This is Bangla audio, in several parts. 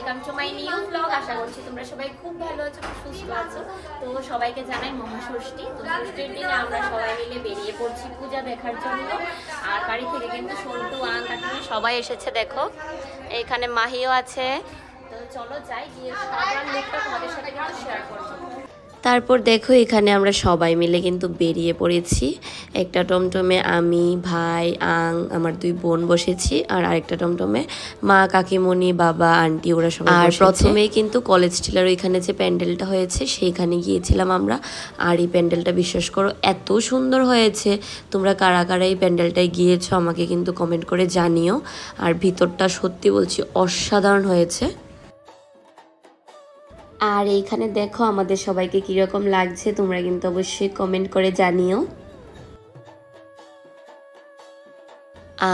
Welcome to my new blog. আশা করছি তোমরা সবাই খুব ভালো আছো, খুব সুস্থ আছো। তো সবাইকে জানাই মহাষষ্ঠী। তো ষষ্ঠীর দিনে আমরা সবাই মিলে বেরিয়ে পড়ছি পূজা দেখার জন্য। আর বাড়ি থেকে কিন্তু সন্টু কাকিমা সবাই এসেছে, দেখো এখানে মাহিও আছে। তো চলো যাই, গিয়ে সবার লুকটা তোমাদের সাথে কিন্তু শেয়ার করবো। তারপর দেখো এখানে আমরা সবাই মিলে কিন্তু বেরিয়ে পড়েছি। একটা টমটমে আমি, ভাই, আমার দুই বোন বসেছি, আর আরেকটা টমটমে মা, কাকিমণি, বাবা, আন্টি ওরা সবাই। আর প্রথমেই কিন্তু কলেজ স্টিলার ওইখানে যে প্যান্ডেলটা হয়েছে সেইখানে গিয়েছিলাম আমরা। আর এই প্যান্ডেলটা বিশ্বাস করো এত সুন্দর হয়েছে। তোমরা কারা কারা এই প্যান্ডেলটায় গিয়েছো আমাকে কিন্তু কমেন্ট করে জানিও। আর ভিতরটা সত্যি বলছি অসাধারণ হয়েছে। আর এইখানে দেখো আমাদের সবাইকে কীরকম লাগছে তোমরা কিন্তু অবশ্যই কমেন্ট করে জানিও।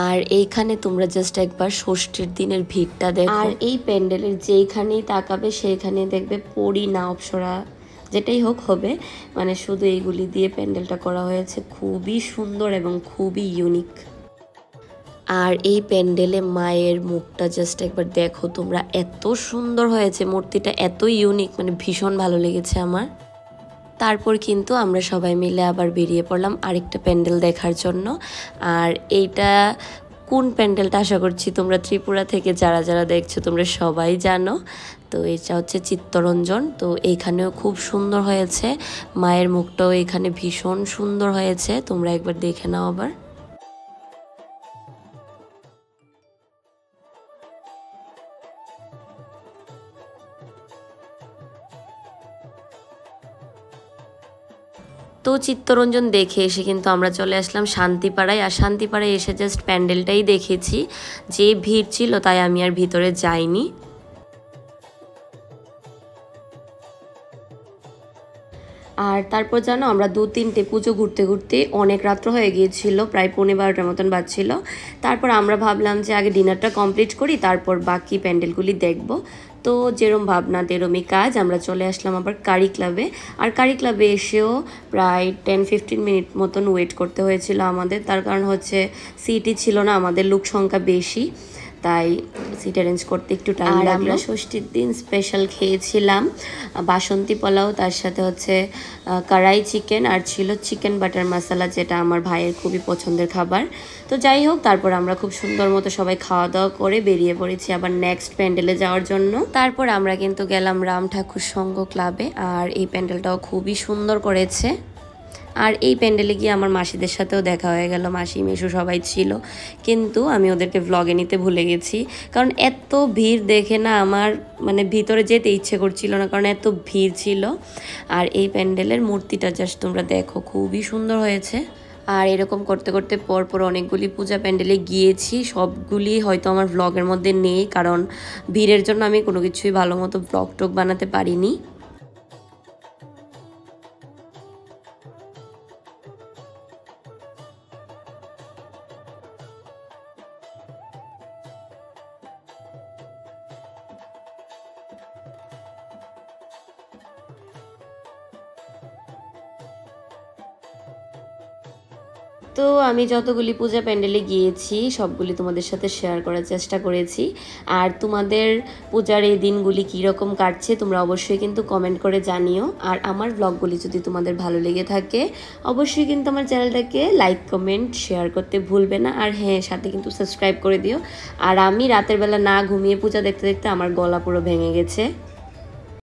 আর এইখানে তোমরা জাস্ট একবার ষষ্ঠীর দিনের ভিড়টা দেখো। আর এই প্যান্ডেলের যেইখানেই তাকাবে সেইখানে দেখবে পরি না অপ্সরা যেটাই হোক হবে, মানে শুধু এইগুলি দিয়ে প্যান্ডেলটা করা হয়েছে। খুবই সুন্দর এবং খুবই ইউনিক। আর এই প্যান্ডেলে মায়ের মুখটা জাস্ট একবার দেখো তোমরা, এত সুন্দর হয়েছে মূর্তিটা, এত ইউনিক, মানে ভীষণ ভালো লেগেছে আমার। তারপর কিন্তু আমরা সবাই মিলে আবার বেরিয়ে পড়লাম আরেকটা প্যান্ডেল দেখার জন্য। আর এইটা কোন প্যান্ডেলটা আশা করছি তোমরা ত্রিপুরা থেকে যারা যারা দেখছো তোমরা সবাই জানো। তো এটা হচ্ছে চিত্তরঞ্জন। তো এইখানেও খুব সুন্দর হয়েছে, মায়ের মুখটাও এখানে ভীষণ সুন্দর হয়েছে, তোমরা একবার দেখে নাও আবার। তো চিত্তরঞ্জন দেখে এসে কিন্তু আমরা চলে আসলাম শান্তিপাড়ায়। আর শান্তিপাড়ায় এসে জাস্ট প্যান্ডেলটাই দেখেছি, যে ভিড় ছিল তাই আমি আর ভিতরে যাইনি। আর তারপর জানো আমরা 2-3টে পুজো ঘুরতে ঘুরতে অনেক রাত্র হয়ে গিয়েছিল, প্রায় 11:30টার মতন বাজছিল। তারপর আমরা ভাবলাম যে আগে ডিনারটা কমপ্লিট করি, তারপর বাকি প্যান্ডেলগুলি দেখব। তো যেরম ভাবনা তেরমই কাজ, আমরা চলে আসলাম আবার কারি ক্লাবে। আর কারি ক্লাবে এসেও প্রায় 10-15 মিনিট মতন ওয়েট করতে হয়েছিল আমাদের। তার কারণ হচ্ছে সিটই ছিল না, আমাদের লোক সংখ্যা বেশি, তাই সিট অ্যারেঞ্জ করতে একটু টাইম লাগলো। আমরা ষষ্ঠীর দিন স্পেশাল খেয়েছিলাম বাসন্তী পোলাও, তার সাথে হচ্ছে কড়াই চিকেন, আর ছিল চিকেন বাটার মশলা, যেটা আমার ভাইয়ের খুবই পছন্দের খাবার। তো যাই হোক, তারপর আমরা খুব সুন্দর মতো সবাই খাওয়া দাওয়া করে বেরিয়ে পড়েছি আবার নেক্সট প্যান্ডেলে যাওয়ার জন্য। তারপর আমরা কিন্তু গেলাম রাম ঠাকুর সংঘ ক্লাবে। আর এই প্যান্ডেলটাও খুবই সুন্দর করেছে। আর এই প্যান্ডেলে গিয়ে আমার মাসিদের সাথেও দেখা হয়ে গেল, মাসি মেশু সবাই ছিল, কিন্তু আমি ওদেরকে ভ্লগে নিতে ভুলে গেছি। কারণ এত ভিড় দেখে না আমার মানে ভিতরে যেতে ইচ্ছে করছিল না, কারণ এত ভিড় ছিল। আর এই প্যান্ডেলের মূর্তিটা জাস্ট তোমরা দেখো, খুবই সুন্দর হয়েছে। আর এরকম করতে করতে পরপর অনেকগুলি পূজা প্যান্ডেলে গিয়েছি, সবগুলি হয়তো আমার ভ্লগের মধ্যে নেই, কারণ ভিড়ের জন্য আমি কোনো কিছুই ভালো মতো ভ্লগ টক বানাতে পারিনি। তো আমি যতগুলি পূজা প্যান্ডেলে গিয়েছি সবগুলি তোমাদের সাথে শেয়ার করার চেষ্টা করেছি। আর তোমাদের পূজার এই দিনগুলি কীরকম কাটছে তোমরা অবশ্যই কিন্তু কমেন্ট করে জানিও। আর আমার ব্লগগুলি যদি তোমাদের ভালো লেগে থাকে অবশ্যই কিন্তু আমার চ্যানেলটাকে লাইক, কমেন্ট, শেয়ার করতে ভুলবে না। আর হ্যাঁ, সাথে কিন্তু সাবস্ক্রাইব করে দিও। আর আমি রাতের বেলা না ঘুমিয়ে পূজা দেখতে দেখতে আমার গলা পুরো ভেঙে গেছে।